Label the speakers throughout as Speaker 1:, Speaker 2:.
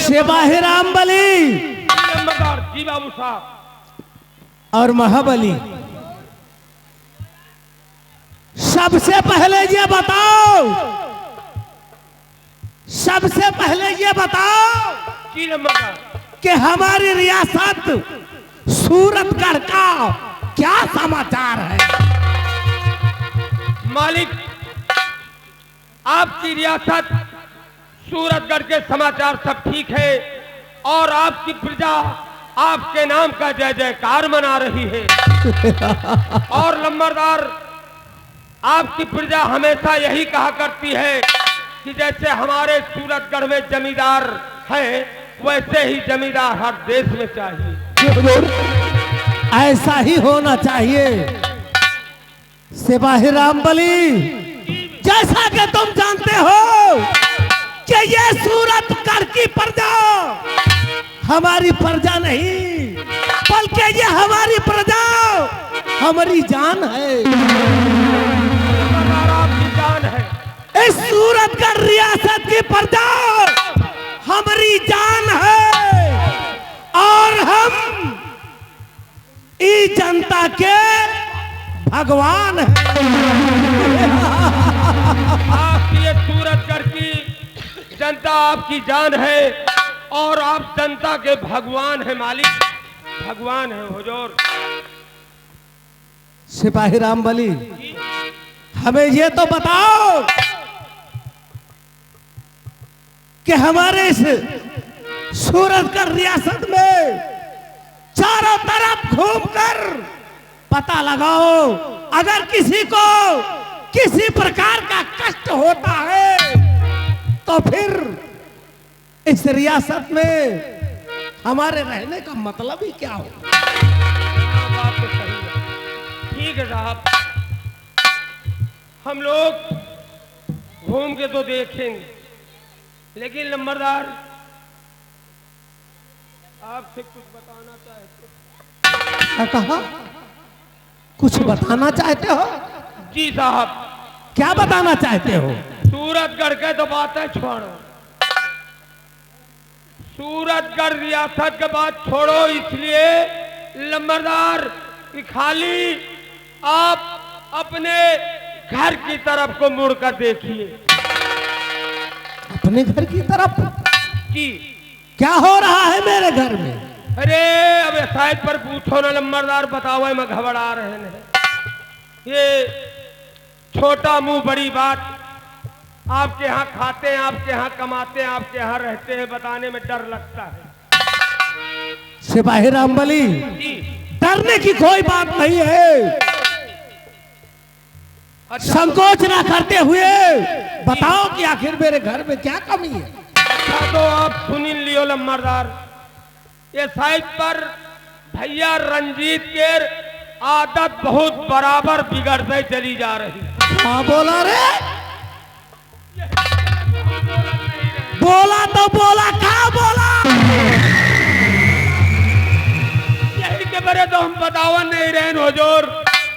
Speaker 1: सिपाही रामबली
Speaker 2: जी बाबू साहब
Speaker 1: और महाबली, सबसे पहले ये बताओ, सबसे पहले ये बताओ
Speaker 2: जी नंबरदार
Speaker 1: कि हमारी रियासत सूरतगढ़ का क्या समाचार है।
Speaker 2: मालिक, आपकी रियासत सूरतगढ़ के समाचार सब ठीक है और आपकी प्रजा आपके नाम का जय जयकार मना रही है। और नंबरदार, आपकी प्रजा हमेशा यही कहा करती है कि जैसे हमारे सूरतगढ़ में जमींदार है वैसे ही जमींदार हर देश में चाहिए।
Speaker 1: ऐसा ही होना चाहिए सिपाही रामबली। जैसा कि तुम जानते हो कि ये सूरतगढ़ की प्रजा हमारी प्रजा नहीं, बल्कि ये हमारी प्रजा हमारी जान है।
Speaker 2: आपकी जान है।
Speaker 1: इस सूरतगढ़ रियासत की प्रजा हमारी जान है और हम इस जनता के भगवान हैं।
Speaker 2: आपकी ये सूरतगढ़ की जनता आपकी जान है और आप जनता के भगवान हैं मालिक, भगवान हैं हुजूर।
Speaker 1: सिपाही रामबली, हमें ये तो बताओ कि हमारे इस सूरतगढ़ रियासत में चारों तरफ घूमकर पता लगाओ, अगर किसी को किसी प्रकार का कष्ट होता है तो फिर इस रियासत में हमारे रहने का मतलब ही क्या हो।
Speaker 2: बात तो सही है। ठीक है साहब, हम लोग घूम के तो देखेंगे, लेकिन नंबरदार आपसे कुछ बताना चाहते।
Speaker 1: क्या कहा? कुछ बताना चाहते हो?
Speaker 2: जी साहब।
Speaker 1: क्या बताना चाहते हो?
Speaker 2: सूरतगढ़ के तो बातें छोड़ो, सूरतगढ़ रियासत के बात छोड़ो, इसलिए नंबरदार कि खाली आप अपने घर की तरफ को मुड़कर देखिए।
Speaker 1: अपने घर की तरफ?
Speaker 2: जी।
Speaker 1: क्या हो रहा है मेरे घर में?
Speaker 2: अरे अब शायद पर पूछो ना नंबरदार, बताओ मैं घबरा रहे हैं। ये छोटा मुंह बड़ी बात, आपके यहाँ खाते हैं, आपके यहाँ कमाते हैं, आपके यहाँ रहते हैं, बताने में डर लगता है।
Speaker 1: सिपाही रामबली, डरने की कोई बात नहीं है।
Speaker 2: अच्छा,
Speaker 1: संकोच ना करते हुए बताओ कि आखिर मेरे घर में क्या कमी है।
Speaker 2: अच्छा तो आप सुन लियो नंबरदार, ये साइड पर भैया रंजीत के आदत बहुत बराबर बिगड़ते चली जा रही।
Speaker 1: हाँ बोला रे, बोला तो बोला, क्या बोला?
Speaker 2: यही के बरे तो हम बतावन नहीं रहे हुजूर।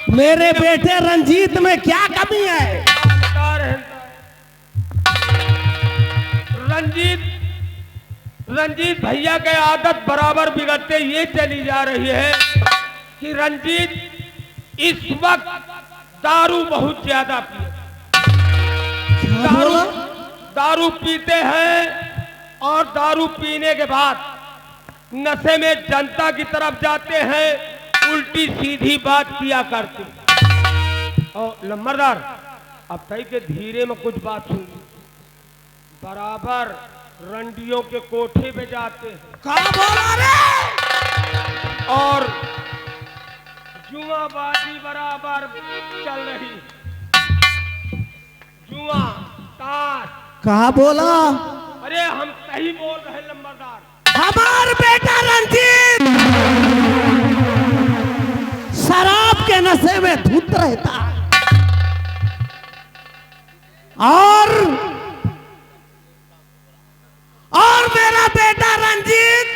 Speaker 1: मेरे बेटे रंजीत में क्या कमी है?
Speaker 2: बता रहे हैं। रंजीत भैया के आदत बराबर बिगड़ते ये चली जा रही है कि रंजीत इस वक्त दारू बहुत ज्यादा पीते, दारू पीते हैं और दारू पीने के बाद नशे में जनता की तरफ जाते हैं, उल्टी सीधी बात किया करते। और नंबरदार अब तय के धीरे में कुछ बात सुन, बराबर रंडियों के कोठे पे जाते हैं।
Speaker 1: क्या बोला रे?
Speaker 2: और जुआबाजी बराबर चल रही, जुआ ताश।
Speaker 1: कहा बोला?
Speaker 2: अरे हम सही बोल रहे नंबरदार।
Speaker 1: हमार बेटा रंजीत शराब के नशे में धुत रहता है और मेरा बेटा रंजीत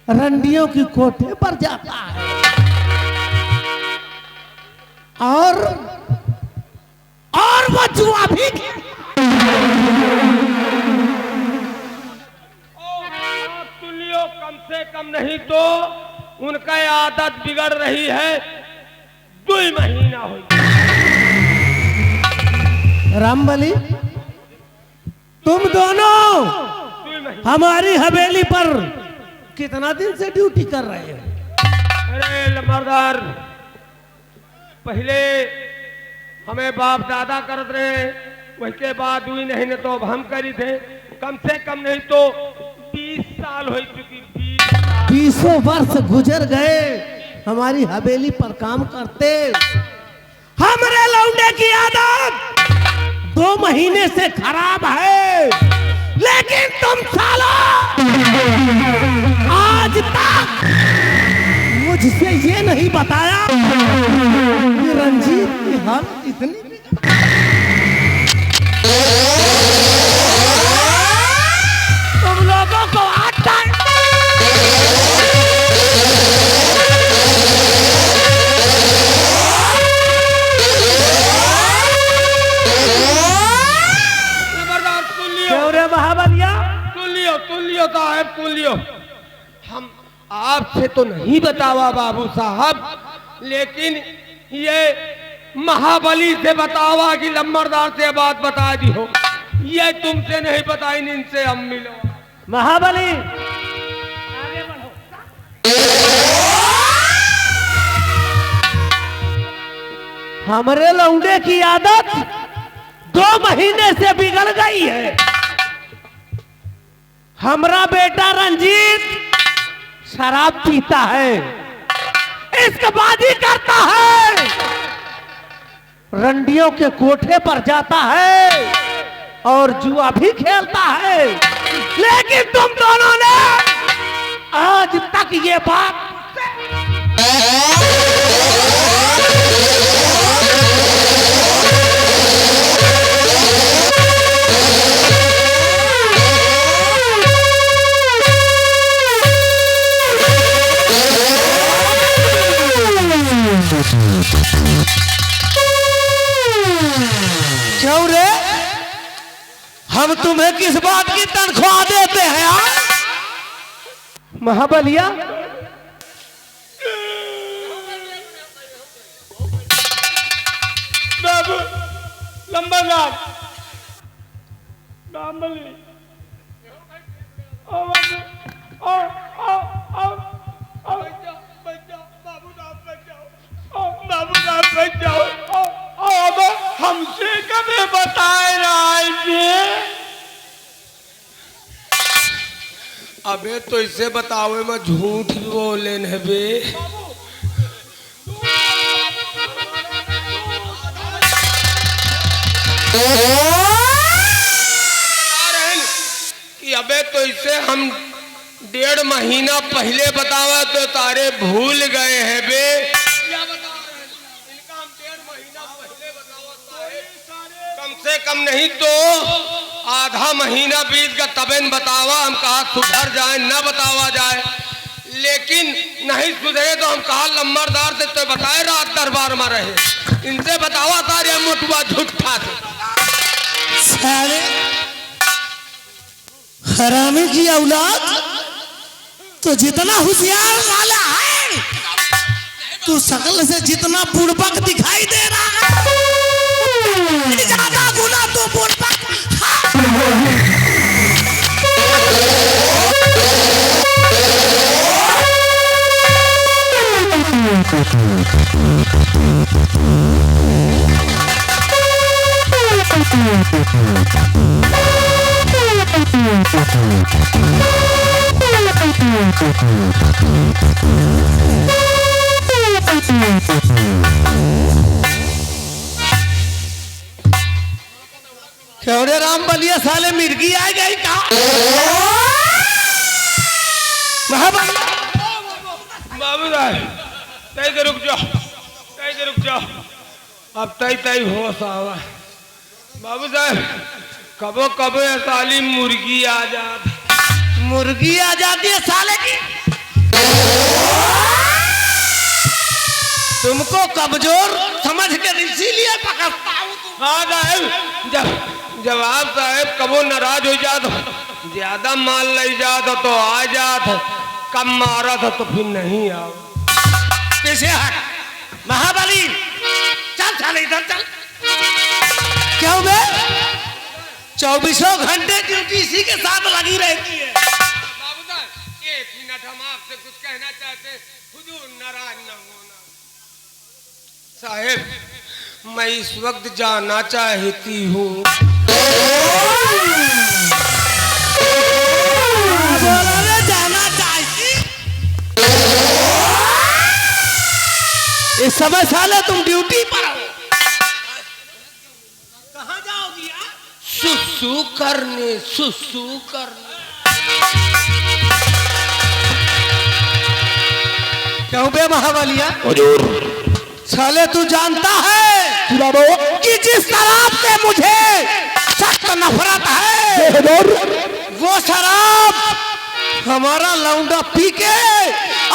Speaker 1: रंडियों की कोठे पर जाता है और वो जुआ भी
Speaker 2: आप सुन लियो, कम से कम नहीं तो उनका आदत बिगड़ रही है। 2 महीना हो
Speaker 1: रामबली, तुम दोनों हमारी हवेली पर कितना दिन से ड्यूटी कर रहे हो?
Speaker 2: अरे लम्बरदार, पहले हमें बाप दादा करत रहे, उसके बाद हुई नहीं न तो अब हम करी थे। कम से कम नहीं तो 20 साल हो चुकी।
Speaker 1: 20 वर्ष गुजर गए हमारी हवेली पर काम करते। हमारे लौंडे की आदत 2 महीने से खराब है, लेकिन तुम साला आज तक मुझसे ये नहीं बताया कि रंजीत की हालत इतनी तुम लोगों को आता है। महाबलिया,
Speaker 2: सुन लियो साहब, सुन लियो। हम आपसे तो नहीं बतावा बाबू साहब, लेकिन ये महाबली से बतावा कि लम्बरदार से बात बता दी हो। ये तुमसे नहीं बताई, इनसे हम मिलो।
Speaker 1: महाबली आगे बढ़ो। हमारे लौंडे की आदत 2 महीने से बिगड़ गई है। हमारा बेटा रंजीत शराब पीता है, इश्कबाजी करता है, रंडियों के कोठे पर जाता है और जुआ भी खेलता है। लेकिन तुम दोनों ने आज तक ये बात क्यों रे? हम तुम्हें किस बात की तनख्वाह देते हैं? महाबलिया,
Speaker 2: बाबू लम्बरदार, बाबली, ओ बाबू, ओ ओ ओ ओ बचाओ बाबू, आप बचाओ, ओ बाबू आप बचाओ, ओ अब हमसे कभी बताए रहा है। अबे तो इसे बतावे मैं झूठ बोले न बे। कि अबे तो इसे हम 1.5 महीना पहले बतावा तो तारे भूल गए हैं बे। क्या बता रहे हैं? इनका हम 1.5 महीना पहले बतावा, कम से कम नहीं तो आधा महीना बीत का तबे न बतावा। हम कहा सुधर जाए, न बतावा जाए, लेकिन नहीं सुधरे तो हम कहा लम्बरदार से तो बताए रात दरबार में रहे। इनसे बतावा तारे मोटुआ झूठा थे।
Speaker 1: सारे हरामी की औलाद, तो जितना होशियार वाला है, तू शकल से जितना बुड़बक दिखाई दे रहा है, ज्यादा गुना तो बुड़बक। क्यों राम बलिया, साले मिर्गी आ गई का?
Speaker 2: बाबू साहब तय से रुक जाओ, तय से रुक जाओ, अब तय तय होश आवा। बाबू साहब कबो कबो साली मुर्गी आ जाती।
Speaker 1: मुर्गी आ जाती है साले की। तुमको कमजोर समझ के इसीलिए पकड़ता हूँ।
Speaker 2: हाँ साहेब, जब आप साहेब कबो नाराज हो जात, ज्यादा माल ले जात तो आ जात, कम मारा था तो फिर नहीं आओ।
Speaker 1: पीछे हट महाबली, चल चल इधर चल। क्यों बे? 24 घंटे ड्यूटी इसी के साथ लगी रहती है।
Speaker 2: बाबू साहब 1 मिनट हम आपसे कुछ कहना चाहते हैं, हुजूर नाराज न होना। साहेब मैं इस वक्त जाना चाहती हूँ।
Speaker 1: जाना चाहती? इस समय साले तुम ड्यूटी पर हो। कहाँ जाओगी यार?
Speaker 2: सुसु करने, सुसु करने।
Speaker 1: क्यों बे महाबलिया?
Speaker 3: हुजूर।
Speaker 1: साले तू जानता है कि जिस शराब से मुझे सख्त नफरत है, वो शराब हमारा लौंडा पी के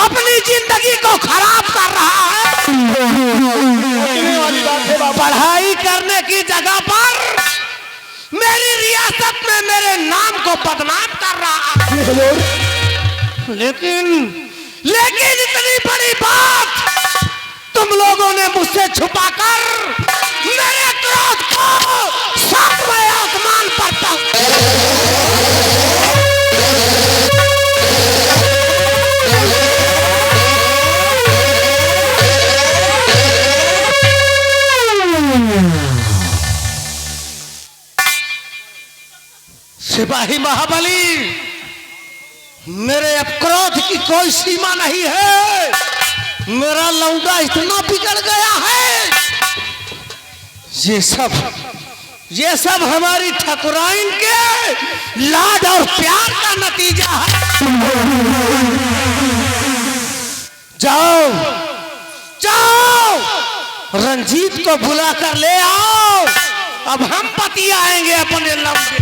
Speaker 1: अपनी जिंदगी को खराब कर रहा है। पढ़ाई करने की जगह पर मेरी रियासत में मेरे नाम को बदनाम कर रहा है। लेकिन इतनी बड़ी बात तुम लोगों ने मुझसे छुपाकर मेरे क्रोध को सातवें आसमान पर सिपाही महाबली, मेरे अब क्रोध की कोई सीमा नहीं है। मेरा लौंडा इतना बिगड़ गया है। ये सब हमारी ठकुराइन के लाड और प्यार का नतीजा है। जाओ जाओ, रंजीत को बुला कर ले आओ। अब हम बतियाएंगे अपने लौंडे।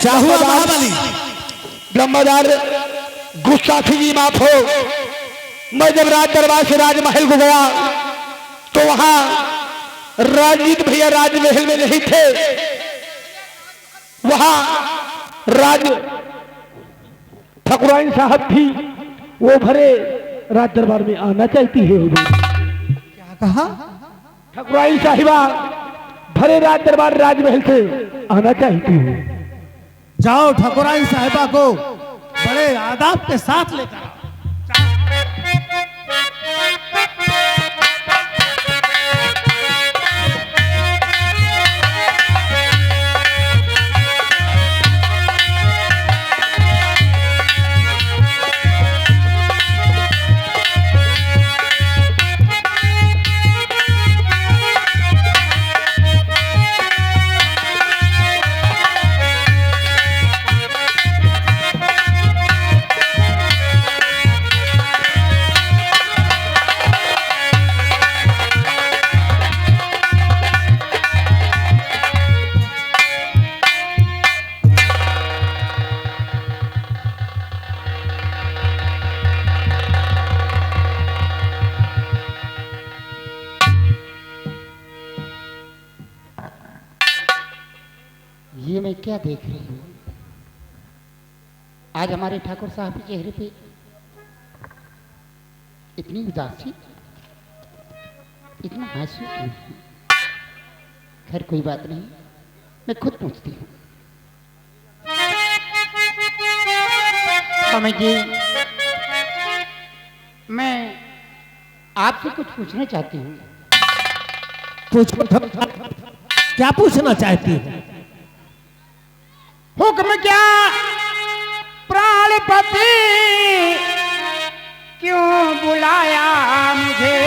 Speaker 1: क्या हुआ महाबली?
Speaker 3: ब्रह्मदार गुस्ताखी की माफ हो। मैं जब राज दरबार से राजमहल को गया तो वहां राजनीत भैया राजमहल में नहीं थे। वहां राज ठकुराइन साहब थी, वो भरे राज दरबार में आना चाहती है।
Speaker 1: क्या कहा?
Speaker 3: ठकुराइन साहिबा भरे राज दरबार राजमहल से आना चाहती है।
Speaker 1: जाओ ठकुराइन साहिबा को बड़े आदाब के साथ लेकर आओ।
Speaker 4: ये मैं क्या देख रही हूँ? आज हमारे ठाकुर साहब के चेहरे पे इतनी उदासी, इतना आंसू क्यों? खैर कोई बात नहीं, मैं खुद पूछती हूँ। स्वामी जी, मैं आपसे कुछ पूछना चाहती हूँ।
Speaker 1: पूछो, क्या पूछना चाहती है?
Speaker 4: हुक्म क्या प्राणपति, क्यों बुलाया मुझे?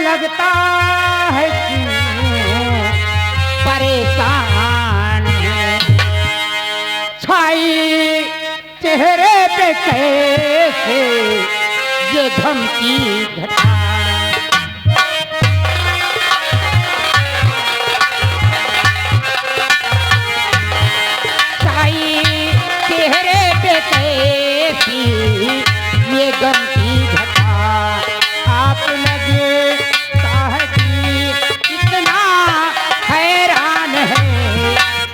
Speaker 4: लगता है क्यों परेशान है, छाई चेहरे पे कैसे ये गम की घटा। छाई चेहरे पे कैसी ये गम की घटा, आप लगता है कि इतना हैरान है।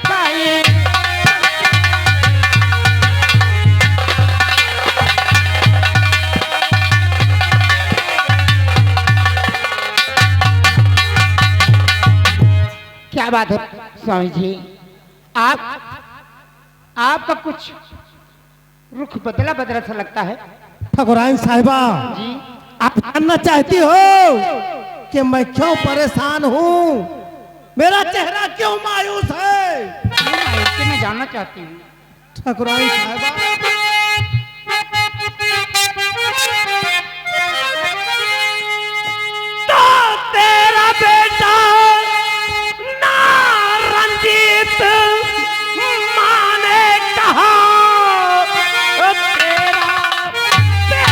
Speaker 4: छाई क्या बात है स्वामी जी, आपका कुछ रुख बदला बदला सा लगता है।
Speaker 1: ठाकुराइन साहिबा,
Speaker 4: जी
Speaker 1: आप जानना चाहती हो कि मैं क्यों परेशान हूँ, मेरा चेहरा क्यों मायूस है?
Speaker 4: इसके मैं जानना चाहती हूँ।
Speaker 1: ठाकुराइन साहिबा, तो तेरा बेटा ना रंजीत माँ ने कहा, तेरा बेटा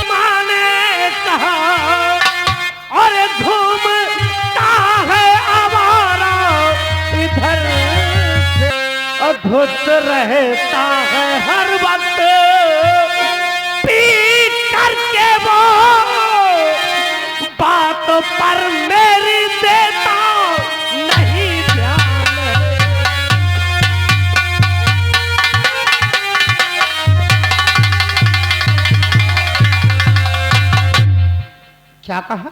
Speaker 1: माँ ने कहा, और घूमता है आवारा इधर से, अद्भुत रहता है हर वक्त, पीट करके वो बात पर मेरी देता नहीं ध्यान।
Speaker 4: क्या कहा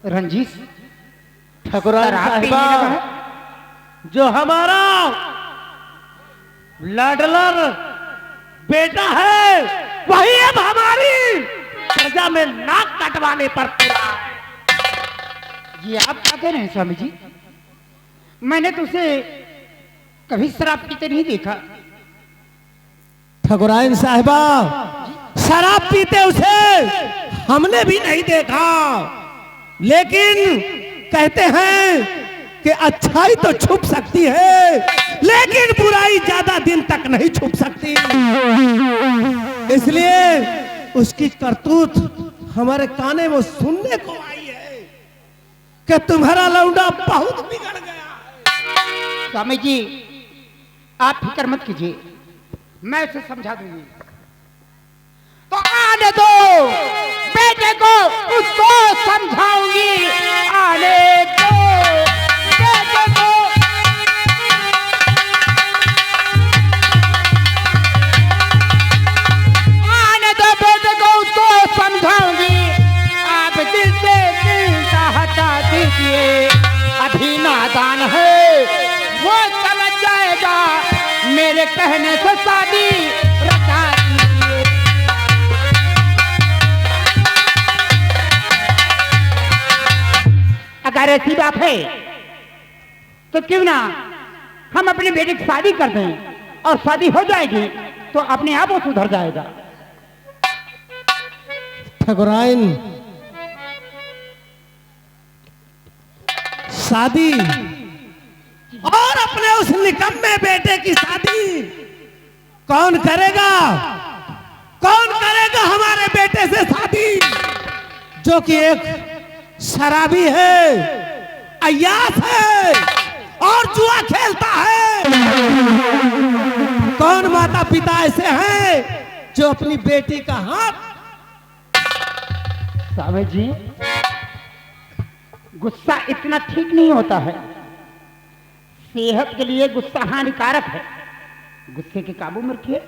Speaker 4: रंजीत?
Speaker 1: ठाकुराइन
Speaker 4: शराब पीने
Speaker 1: साहिबा,
Speaker 4: लगा है?
Speaker 1: जो हमारा लाडलर बेटा है वही अब हमारी प्रजा में नाक कटवाने पर तुला है।
Speaker 4: ये आप क्या कह रहे हैं स्वामी जी? मैंने तो उसे कभी शराब पीते नहीं देखा।
Speaker 1: ठाकुराइन साहिबा, शराब पीते उसे हमने भी नहीं देखा, लेकिन कहते हैं कि अच्छाई तो छुप सकती है, लेकिन बुराई ज्यादा दिन तक नहीं छुप सकती। इसलिए उसकी करतूत हमारे काने में सुनने को आई है कि तुम्हारा लौंडा बहुत बिगड़ गया है।
Speaker 4: स्वामी जी आप फिक्र मत कीजिए, मैं उसे समझा दूंगी। तो आने दो बेटे को, उसको समझाऊंगी। आने दो बेटे को, आने दो बेटे को, उसको समझाऊंगी। आप दिल से दिल का हटा दीजिए, अभी नादान है, वो समझ जाएगा। मेरे कहने से शादी रचा दीजिए। अगर ऐसी बात है तो क्यों ना हम अपने बेटे की शादी कर दें, और शादी हो जाएगी तो अपने आप वो सुधर जाएगा।
Speaker 1: ठाकुराइन, शादी और अपने उस निकम्मे बेटे की शादी कौन करेगा? कौन करेगा हमारे बेटे से शादी, जो कि एक शराबी है, अय्यास है और जुआ खेलता है? कौन माता पिता ऐसे हैं जो अपनी बेटी का हाथ?
Speaker 4: स्वामी जी गुस्सा इतना ठीक नहीं होता है, सेहत के लिए गुस्सा हानिकारक है। गुस्से के काबू में रखिए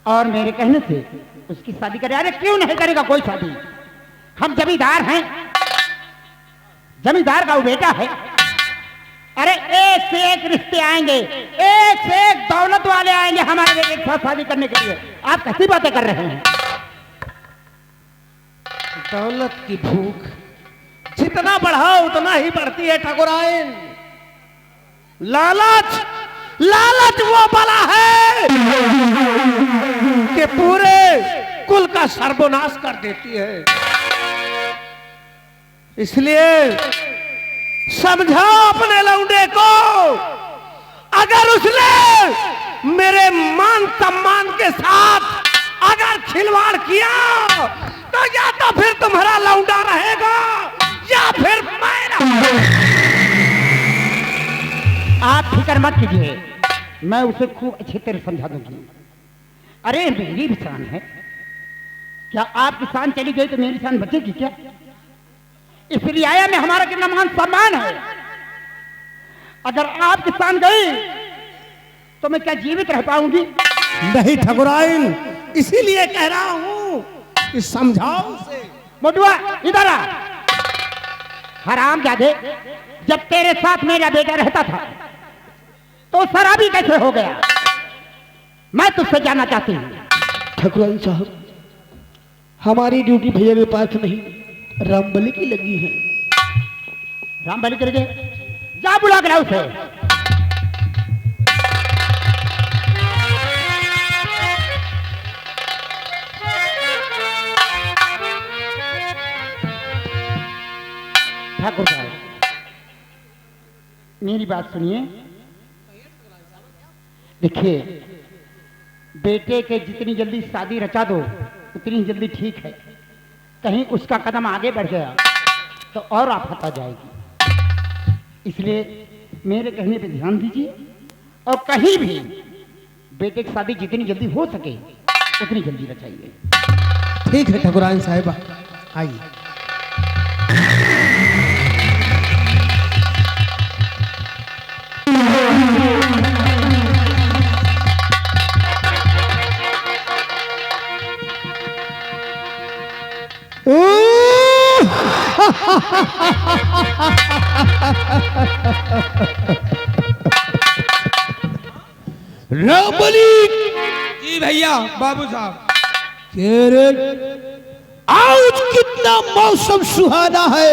Speaker 4: और मेरे कहने से उसकी शादी करे। अरे क्यों नहीं करेगा कोई शादी? हम जमींदार हैं, जमींदार का वो बेटा है। अरे एक से एक रिश्ते आएंगे, एक से एक दौलत वाले आएंगे हमारे बेटे के साथ शादी करने के लिए। आप कैसी बातें कर रहे हैं?
Speaker 1: दौलत की भूख जितना बढ़ाओ उतना ही बढ़ती है ठाकुराइन। लालच लालच वो बला है कि पूरे कुल का सर्वनाश कर देती है। इसलिए समझाओ अपने लौंडे को, अगर उसने मेरे मान सम्मान के साथ अगर खिलवाड़ किया तो या तो फिर तुम्हारा लौंडा रहेगा या फिर मैं रहूंगा।
Speaker 4: आप फिक्र मत कीजिए, मैं उसे खूब अच्छी तरह समझा दूंगी। अरे मेरी भी शान है, क्या आपकी शान चली गई तो मेरी शान बचेगी क्या? इस रियाया में हमारा कितना मान सम्मान है, अगर आपकी शान गई तो मैं क्या जीवित रह पाऊंगी?
Speaker 1: नहीं ठकुराइन, इसीलिए कह रहा हूं कि समझाओ उसे।
Speaker 4: मोटुआ इधर आ। हरामजादे, जब तेरे साथ मेरा बेटा रहता था तो शराबी कैसे हो गया? मैं तुझसे जानना चाहती हूँ।
Speaker 3: ठकुराइन साहब, हमारी ड्यूटी भैया के पास नहीं, रामबली की लगी है।
Speaker 4: रामबली कर गए, जा बुला कर लाओ उसे। ठाकुर साहब, मेरी बात सुनिए। देखिए, बेटे के जितनी जल्दी शादी रचा दो उतनी जल्दी ठीक है। कहीं उसका कदम आगे बढ़ गया तो और आफत आ जाएगी। इसलिए मेरे कहने पे ध्यान दीजिए और कहीं भी बेटे की शादी जितनी जल्दी हो सके उतनी जल्दी रचाइए।
Speaker 1: ठीक है ठकुराइन साहिबा, आइए। रामबली
Speaker 2: जी भैया। बाबू साहब,
Speaker 1: आज कितना मौसम सुहाना है।